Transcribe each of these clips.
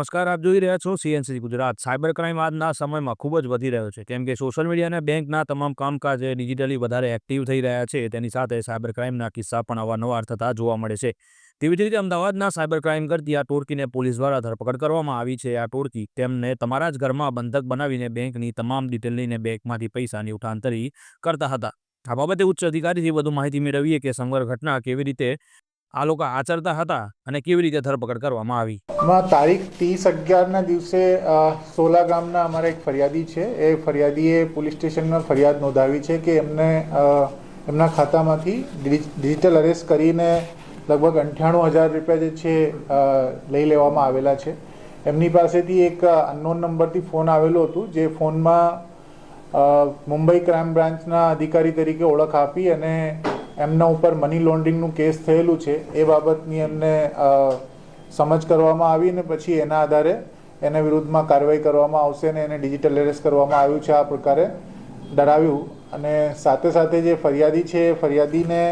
નમસ્કાર, આપ જોઈ રહ્યા છો સીએનસી ગુજરાત. સાયબર ક્રાઇમ આજના સમયમાં ખૂબ જ વધી રહ્યો છે, કેમ કે સોશિયલ મીડિયા અને બેંકના તમામ કામકાજ ડિજિટલી વધારે એક્ટિવ થઈ રહ્યા છે. તેની સાથે સાયબર ક્રાઇમના કિસ્સા પણ અવારનવાર થતા જોવા મળે છે. તેવી જ રીતે અમદાવાદના સાયબર ક્રાઇમ કરતી આ ટોળકીને પોલીસ દ્વારા ધરપકડ કરવામાં આવી છે. આ ટોળકી તેમને તમારા જ ઘરમાં બંધક બનાવીને બેંકની તમામ ડિટેલ લઈને બેંકમાંથી પૈસાની ઉઠાંતરી કરતા હતા. આ બાબતે ઉચ્ચ અધિકારીથી વધુ માહિતી મેળવીએ કે સમગ્ર ઘટના કેવી રીતે આ લોકો આચરતા હતા અને કેવી રીતે ધરપકડ કરવામાં આવી. તારીખ 30/11ના દિવસે સોલા ગામના અમારા એક ફરિયાદી છે. એ ફરિયાદીએ પોલીસ સ્ટેશનમાં ફરિયાદ નોંધાવી છે કે એમના ખાતામાંથી ડિજિટલ અરેસ્ટ કરીને લગભગ 98,000 રૂપિયા જે છે લઈ લેવામાં આવેલા છે. એમની પાસેથી એક અનનોન નંબરથી ફોન આવેલો હતું, જે ફોનમાં મુંબઈ ક્રાઇમ બ્રાન્ચના અધિકારી તરીકે ઓળખ આપી અને એમના ઉપર મની લોન્ડરિંગનું કેસ થયેલું છે એ બાબતની એમને સમજ કરવામાં આવી ને પછી એના આધારે એના વિરુદ્ધમાં કાર્યવાહી કરવામાં આવશે અને એને ડિજિટલ અરેસ્ટ કરવામાં આવ્યું છે. આ પ્રકારે ડરાવ્યું અને સાથે સાથે જે ફરિયાદી છે એ ફરિયાદીને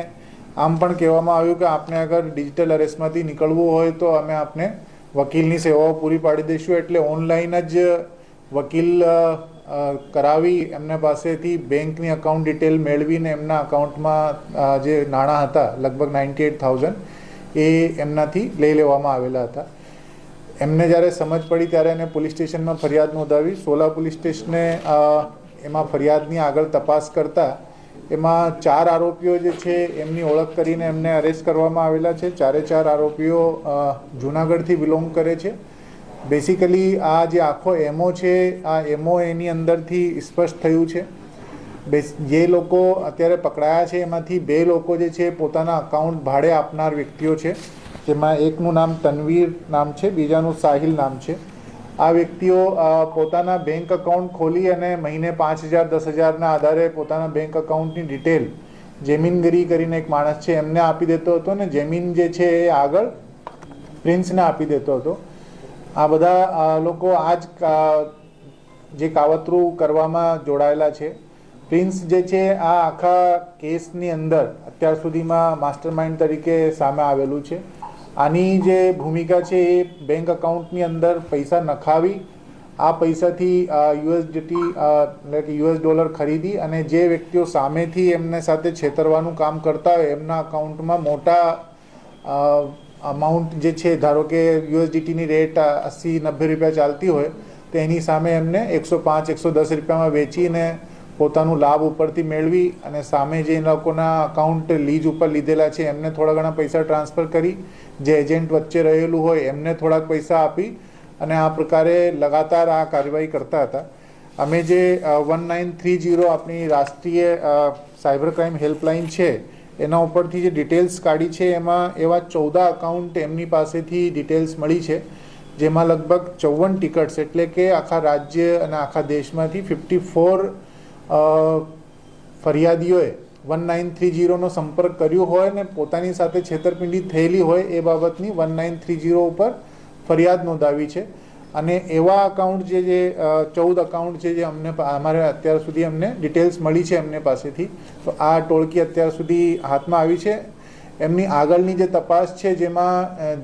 આમ પણ કહેવામાં આવ્યું કે આપને અગર ડિજિટલ અરેસ્ટમાંથી નીકળવું હોય તો અમે આપને વકીલની સેવાઓ પૂરી પાડી દઈશું. એટલે ઓનલાઈન જ વકીલ કરાવી એમના પાસેથી બેંકની અકાઉન્ટ ડિટેલ મેળવીને એમના અકાઉન્ટમાં જે નાણાં હતા લગભગ 98,000 એ એમનાથી લઈ લેવામાં આવેલા હતા. એમને જ્યારે સમજ પડી ત્યારે એને પોલીસ સ્ટેશનમાં ફરિયાદ નોંધાવી. સોલા પોલીસ સ્ટેશને એમાં ફરિયાદની આગળ તપાસ કરતા એમાં 4 આરોપીઓ જે છે એમની ઓળખ કરીને એમને અરેસ્ટ કરવામાં આવેલા છે. 4 આરોપીઓ જૂનાગઢથી બિલોંગ કરે છે. બેસિકલી આ જે આખો એમઓ છે આ એમઓ એની અંદરથી સ્પષ્ટ થયું છે. જે લોકો અત્યારે પકડાયા છે એમાંથી 2 લોકો જે છે પોતાના અકાઉન્ટ ભાડે આપનાર વ્યક્તિઓ છે, જેમાં એકનું નામ તનવીર નામ છે, બીજાનું સાહિલ નામ છે. આ વ્યક્તિઓ પોતાના બેંક અકાઉન્ટ ખોલી અને મહિને 5,000 10,000ના આધારે પોતાના બેંક અકાઉન્ટની ડિટેલ જેમીનગીરી કરીને એક માણસ છે એમને આપી દેતો હતો ને જેમીન જે છે એ આગળ પ્રિન્સને આપી દેતો હતો. આ બધા લોકો આ જ જે કાવતરું કરવામાં જોડાયેલા છે. પ્રિન્સ જે છે આ આખા કેસની અંદર અત્યાર સુધીમાં માસ્ટર માઇન્ડ તરીકે સામે આવેલું છે. આની જે ભૂમિકા છે એ બેંક અકાઉન્ટની અંદર પૈસા નખાવી આ પૈસાથી યુએસડીટી એટલે કે યુએસ ડોલર ખરીદી અને જે વ્યક્તિઓ સામેથી એમને સાથે છેતરવાનું કામ કરતા હોય એમના અકાઉન્ટમાં મોટા અમાઉન્ટ જે છે, ધારો કે યુએસડીટીની રેટ 80-90 રૂપિયા ચાલતી હોય તો એની સામે એમને 105-110 રૂપિયામાં વેચીને પોતાનું લાભ ઉપરથી મેળવી અને સામે જે લોકોના અકાઉન્ટ લીઝ ઉપર લીધેલા છે એમને થોડા ઘણા પૈસા ટ્રાન્સફર કરી, જે એજન્ટ વચ્ચે રહેલું હોય એમને થોડાક પૈસા આપી અને આ પ્રકારે લગાતાર આ કાર્યવાહી કરતા હતા. અમે જે 1930 આપણી રાષ્ટ્રીય સાયબર ક્રાઇમ હેલ્પલાઇન છે એના ઉપરથી જે ડિટેલ્સ કાઢી છે એમાં એવા 14 અકાઉન્ટ એમની પાસેથી ડિટેલ્સ મળી છે, જેમાં લગભગ 54 ટિકટ્સ એટલે કે આખા રાજ્ય અને આખા દેશમાંથી 54 ફરિયાદીઓએ 1930નો સંપર્ક કર્યો હોય ને પોતાની સાથે છેતરપિંડી થયેલી હોય એ બાબતની 1930 ઉપર ફરિયાદ નોંધાવી છે. અને એવા અકાઉન્ટ જે 14 અકાઉન્ટ છે જે અમારે અત્યાર સુધી અમને ડિટેલ્સ મળી છે એમને પાસેથી. તો આ ટોળકી અત્યાર સુધી હાથમાં આવી છે. એમની આગળની જે તપાસ છે જેમાં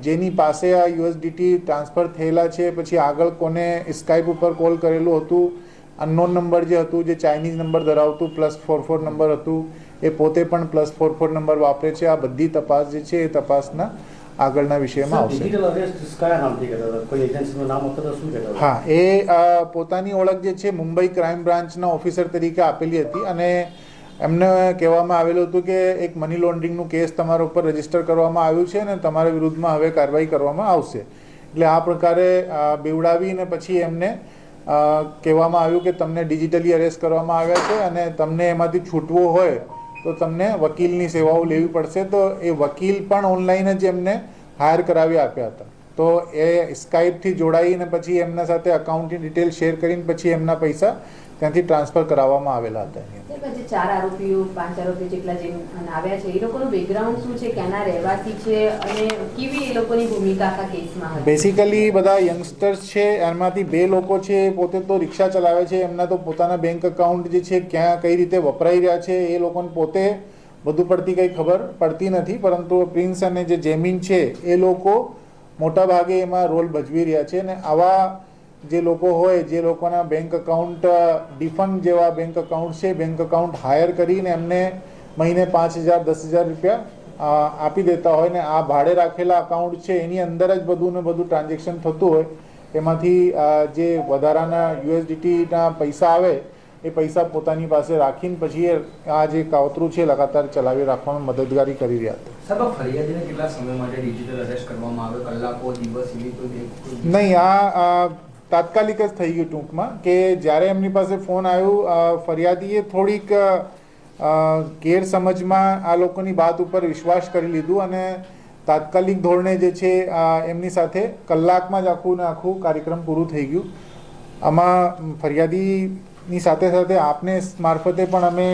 જેની પાસે આ યુએસડીટી ટ્રાન્સફર થયેલા છે, પછી આગળ કોને સ્કાઇપ ઉપર કોલ કરેલું હતું, અનનોન નંબર જે હતું જે ચાઇનીઝ નંબર ધરાવતું +44 નંબર હતું એ પોતે પણ +44 નંબર વાપરે છે. આ બધી તપાસ જે છે એ તપાસના આગળના વિષયમાં આવશે. હા, એ પોતાની ઓળખ જે છે મુંબઈ ક્રાઇમ બ્રાન્ચના ઓફિસર તરીકે આપેલી હતી અને એમને કહેવામાં આવેલું હતું કે એક મની લોન્ડરિંગનું કેસ તમારા ઉપર રજીસ્ટર કરવામાં આવ્યું છે અને તમારા વિરુદ્ધમાં હવે કાર્યવાહી કરવામાં આવશે. એટલે આ પ્રકારે બેવડાવીને પછી એમને કહેવામાં આવ્યું કે તમને ડિજિટલી અરેસ્ટ કરવામાં આવ્યા છે અને તમને એમાંથી છૂટવું હોય તો તમને વકીલની સેવાઓ લેવી પડશે. તો એ વકીલ પણ ઓનલાઈન જ એમને હાયર કરાવી આપ્યા હતા. તો એ સ્કાઇપથી જોડાઈને પછી એમના સાથે અકાઉન્ટની ડિટેલ શેર કરીને પછી એમના પૈસા ત્યાંથી ટ્રાન્સફર કરાવવામાં આવેલા હતા. 4 આરોપીઓ 5 આરોપીઓ જેટલા જે આવ્યા છે એ લોકોનું બેકગ્રાઉન્ડ શું છે, ક્યાંના રહેવાસી છે અને કેવી એ લોકોની ભૂમિકા આખા કેસમાં હતી? બેસિકલી બધા યંગસ્ટર્સ છે. એમાંથી 2 લોકો છે પોતે તો રિક્ષા ચલાવે છે. એમના તો પોતાના બેંક અકાઉન્ટ જે છે ક્યાં કઈ રીતે વપરાઈ રહ્યા છે એ લોકોને પોતે વધુ પડતી કંઈ ખબર પડતી નથી. પરંતુ પ્રિન્સ અને જે જેમીન છે એ લોકો મોટા ભાગે એમાં રોલ ભજવી રહ્યા છે. અને આવા જે લોકો હોય, જે લોકોના બેંક એકાઉન્ટ ડિફંડ જેવા બેંક એકાઉન્ટ છે, બેંક એકાઉન્ટ હાયર કરીને એમને મહિને 5,000 10,000 રૂપિયા આપી દેતા હોય ને આ ભાડે રાખેલા અકાઉન્ટ છે એની અંદર જ બધું ટ્રાન્ઝેક્શન થતું હોય, એમાંથી જે વધારાના USDTના પૈસા આવે એ પૈસા પોતાની પાસે રાખીને પછી આ જે કાવતરું છે લગાતાર ચલાવી રાખવામાં મદદગારી કરી રહ્યા હતા. સાહેબ, ફરિયાદીને કેટલા સમય માટે ડિજિટલ અરેસ્ટ કરવામાં આવે? કલાકો, દિવસ, એવી કોઈ નહીં, આ તાત્કાલિક જ થઈ ગયું ટૂંકમાં કે જ્યારે એમની પાસે ફોન આવ્યું, ફરિયાદીએ થોડીક ગેરસમજમાં આ લોકોની વાત ઉપર વિશ્વાસ કરી લીધું અને તાત્કાલિક ધોરણે જે છે એમની સાથે કલાકમાં જ આખું કાર્યક્રમ પૂરું થઈ ગયું. આમાં ફરિયાદીની સાથે સાથે આપને મારફતે પણ અમે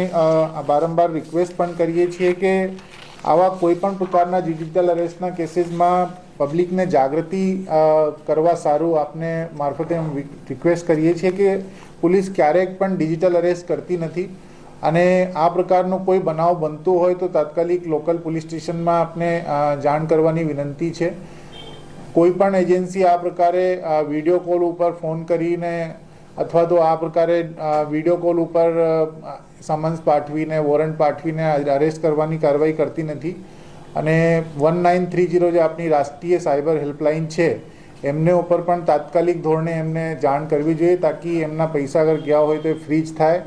વારંવાર રિક્વેસ્ટ પણ કરીએ છીએ કે આવા કોઈ પણ પ્રકારના ડિજિટલ અરેસ્ટના કેસીસમાં પબ્લિકને જાગૃતિ કરવા સારું આપને મારફતે રિક્વેસ્ટ કરીએ છીએ કે પોલીસ ક્યારેક પણ ડિજિટલ અરેસ્ટ કરતી નથી અને આ પ્રકારનો કોઈ બનાવ બનતો હોય તો તાત્કાલિક લોકલ પોલીસ સ્ટેશનમાં આપને જાણ કરવાની વિનંતી છે. કોઈ પણ એજન્સી આ પ્રકારે વિડીયો કોલ ઉપર ફોન કરીને અથવા તો આ પ્રકારે વિડીયો કોલ ઉપર સમન્સ પાઠવીને વોરંટ પાઠવીને અરેસ્ટ કરવાની કાર્યવાહી કરતી નથી અને 1930 જે આપણી રાષ્ટ્રીય સાયબર હેલ્પલાઇન છે એમને ઉપર પણ તાત્કાલિક ધોરણે એમને જાણ કરવી જોઈએ તાકી એમના પૈસા અગર ગયા હોય તો એ ફ્રીજ થાય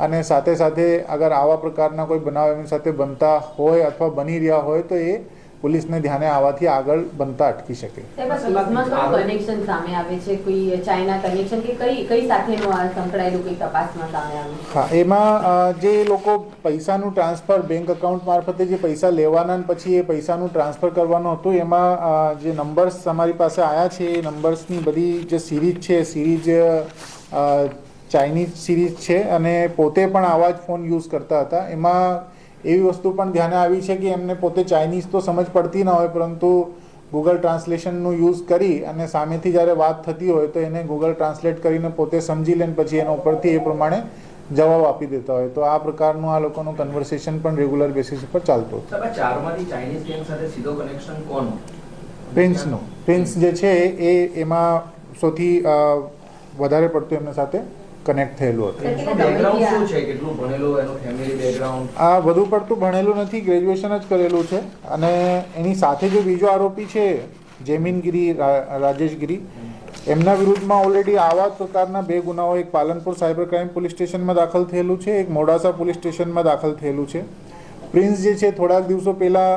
અને સાથે સાથે અગર આવા પ્રકારના કોઈ બનાવ એમની સાથે બનતા હોય અથવા બની રહ્યા હોય તો એ પોલીસને ધ્યાને આવવાથી આગળ બનતા અટકી શકે. કનેક્શન સામે આવે છે, કોઈ ચાઇના કનેક્શન કે કઈ સાથેનું આ સંકળાયેલું કોઈ તપાસમાં સામે આવે? હા, એમાં જે લોકો પૈસાનું ટ્રાન્સફર બેંક એકાઉન્ટ મારફતે જે પૈસા લેવાના પછી એ પૈસાનું ટ્રાન્સફર કરવાનું હતું એમાં જે નંબર્સ તમારી પાસે આવ્યા છે એ નંબર્સની બધી જે સિરીઝ છે સિરીઝ ચાઇનીઝ સિરીઝ છે અને પોતે પણ આવા જ ફોન યુઝ કરતા હતા. એમાં એવી વસ્તુ પણ ધ્યાને આવી છે કે એમને પોતે ચાઇનીઝ તો સમજ પડતી ના હોય પરંતુ ગૂગલ ટ્રાન્સલેશનનું યુઝ કરી અને સામેથી જ્યારે વાત થતી હોય તો એને ગૂગલ ટ્રાન્સલેટ કરીને પોતે સમજી લે પછી એના ઉપરથી એ પ્રમાણે જવાબ આપી દેતા હોય. તો આ પ્રકારનું આ લોકોનું કન્વર્સેશન પણ રેગ્યુલર બેસિસ ઉપર ચાલતું હતું. ચારમાંથી ચાઇનીઝ ગેંગ સાથે સીધો કનેક્શન કોણ? પ્રિન્સનું. પ્રિન્સ જે છે એમાં સૌથી વધારે પડતું એમના સાથે કનેક્ટ થયેલું હતું. આ વધુ પડતું ભણેલું નથી, ગ્રેજ્યુએશન જ કરેલું છે અને એની સાથે જો બીજો આરોપી છે જેમિનગીરી રાજેશગીરી, એમના વિરુદ્ધમાં ઓલરેડી આવા પ્રકારના 2 ગુનાઓ, એક પાલનપુર સાયબર ક્રાઇમ પોલીસ સ્ટેશનમાં દાખલ થયેલું છે, એક મોડાસા પોલીસ સ્ટેશનમાં દાખલ થયેલું છે. પ્રિન્સ જે છે થોડાક દિવસો પહેલાં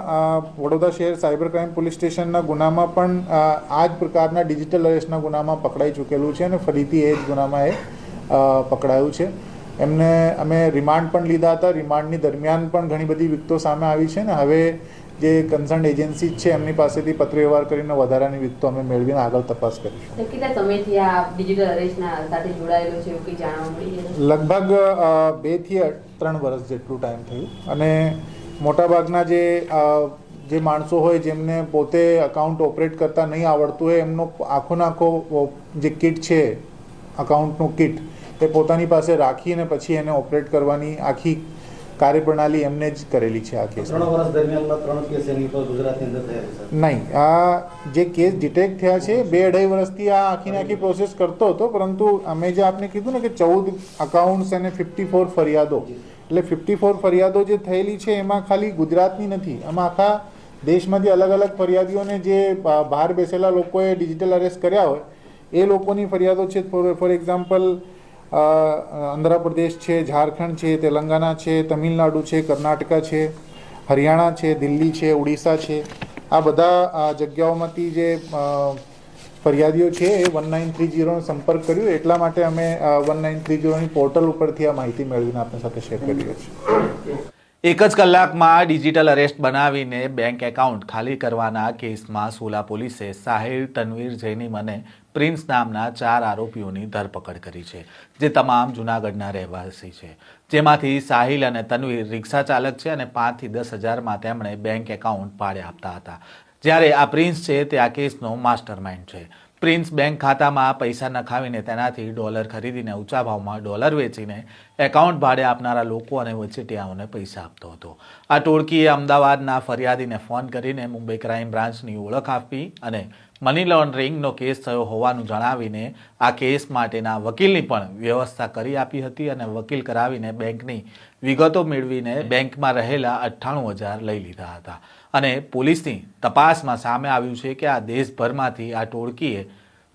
વડોદરા શહેર સાયબર ક્રાઇમ પોલીસ સ્ટેશનના ગુનામાં પણ આ જ પ્રકારના ડિજિટલ અરેસ્ટના ગુનામાં પકડાઈ ચૂકેલું છે અને ફરીથી એ જ ગુનામાં એ પકડાયું છે. એમને અમે રિમાન્ડ પણ લીધા હતા. રિમાન્ડની દરમિયાન પણ ઘણી બધી વિગતો સામે આવી છે ને હવે જે કન્સર્ન એજન્સી છે એમની પાસેથી પત્ર વ્યવહાર કરીને વધારાની વિગતો અમે મેળવીને આગળ તપાસ કરીશું. કેટલા સમયથી આ ડિજિટલ અરેસ્ટના સાથે જોડાયેલો છે એવું કંઈ જાણવા મળી? લગભગ 2 થી 3 વર્ષ જેટલું ટાઈમ થયું અને મોટાભાગના જે માણસો હોય જેમને પોતે અકાઉન્ટ ઓપરેટ કરતા નહીં આવડતું હોય એમનો આખો જે કિટ છે અકાઉન્ટનું કિટ એ પોતાની પાસે રાખીને પછી એને ઓપરેટ કરવાની આખી કાર્યપ્રણાલી એમને જ કરેલી છે. આ કેસ 3 વર્ષ દરમિયાનમાં 3 કેસ એની પર ગુજરાતની અંદર થયા છે. નહીં, આ જે કેસ ડિટેક્ટ થયા છે 2-2.5 વર્ષથી આ આખી પ્રોસેસ કરતો હતો પરંતુ અમે જે આપને કીધું ને કે 14 અકાઉન્ટ્સ અને 54 ફરિયાદો, એટલે 54 ફરિયાદો જે થયેલી છે એમાં ખાલી ગુજરાતની નથી, આમાં આખા દેશમાંથી અલગ અલગ ફરિયાદીઓને જે બહાર બેસેલા લોકોએ ડિજિટલ અરેસ્ટ કર્યા હોય એ લોકોની ફરિયાદો છે. ફોર એક્ઝામ્પલ આંધ્રપ્રદેશ છે, ઝારખંડ છે, તેલંગાણા છે, તમિલનાડુ છે, કર્ણાટકા છે, હરિયાણા છે, દિલ્હી છે, ઉડીસા છે, આ બધા જગ્યાઓમાંથી જે ફરિયાદીઓ છે એ 1930નો સંપર્ક કર્યો. એટલા માટે અમે 1930ની પોર્ટલ ઉપરથી આ માહિતી મેળવીને આપણી સાથે શેર કરી છે. 1 જ કલાકમાં ડિજિટલ અરેસ્ટ બનાવીને બેંક એકાઉન્ટ ખાલી કરવાના કેસમાં સોલા પોલીસે સાહિલ, તનવીર જૈનીમ અને પ્રિન્સ નામના 4 આરોપીઓની ધરપકડ કરી છે, જે તમામ જૂનાગઢના રહેવાસી છે. જેમાંથી સાહિલ અને તનવીર રિક્ષા ચાલક છે અને 5 થી 10 હજારમાં તેમણે બેંક એકાઉન્ટ ભાડે આપતા હતા, જ્યારે આ પ્રિન્સ છે તે આ કેસનો માસ્ટર માઇન્ડ છે. પ્રિન્સ બેંક ખાતામાં પૈસા નખાવીને તેનાથી ડોલર ખરીદીને ઊંચા ભાવમાં ડોલર વેચીને એકાઉન્ટ ભાડે આપનારા લોકો અને વચેટિયાઓને પૈસા આપતો હતો. આ ટોળકીએ અમદાવાદના ફરિયાદીને ફોન કરીને મુંબઈ ક્રાઇમ બ્રાન્ચની ઓળખ આપી અને મની લોન્ડરિંગનો કેસ થયો હોવાનું જણાવીને આ કેસ માટેના વકીલની પણ વ્યવસ્થા કરી આપી હતી અને વકીલ કરાવીને બેંકની વિગતો મેળવીને બેંકમાં રહેલા 98,000 લઈ લીધા હતા. અને પોલીસની તપાસમાં સામે આવ્યું છે કે આ દેશભરમાંથી આ ટોળકીએ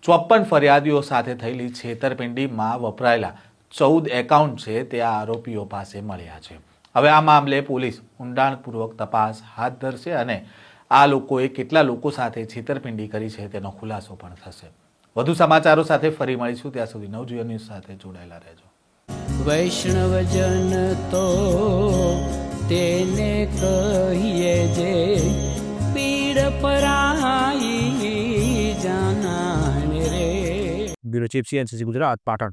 54 ફરિયાદીઓ સાથે થયેલી છેતરપિંડીમાં વપરાયેલા 14 એકાઉન્ટ છે તે આ આરોપીઓ પાસે મળ્યા છે. હવે આ મામલે પોલીસ ઊંડાણપૂર્વક તપાસ હાથ ધરશે અને આ લોકોએ કેટલા લોકો સાથે છેતરપિંડી કરી છે તેનો ખુલાસો પણ થશે. વધુ સમાચારો સાથે ફરી મળીશું. ત્યાં સુધી નવજીવન ન્યૂઝ સાથે જોડાયેલા રહેજો. વૈષ્ણવજન તો તેને કહીએ જે પીડ પરાઈ જાનાને રે. Bureau chief CNCC Gujarat, Patan.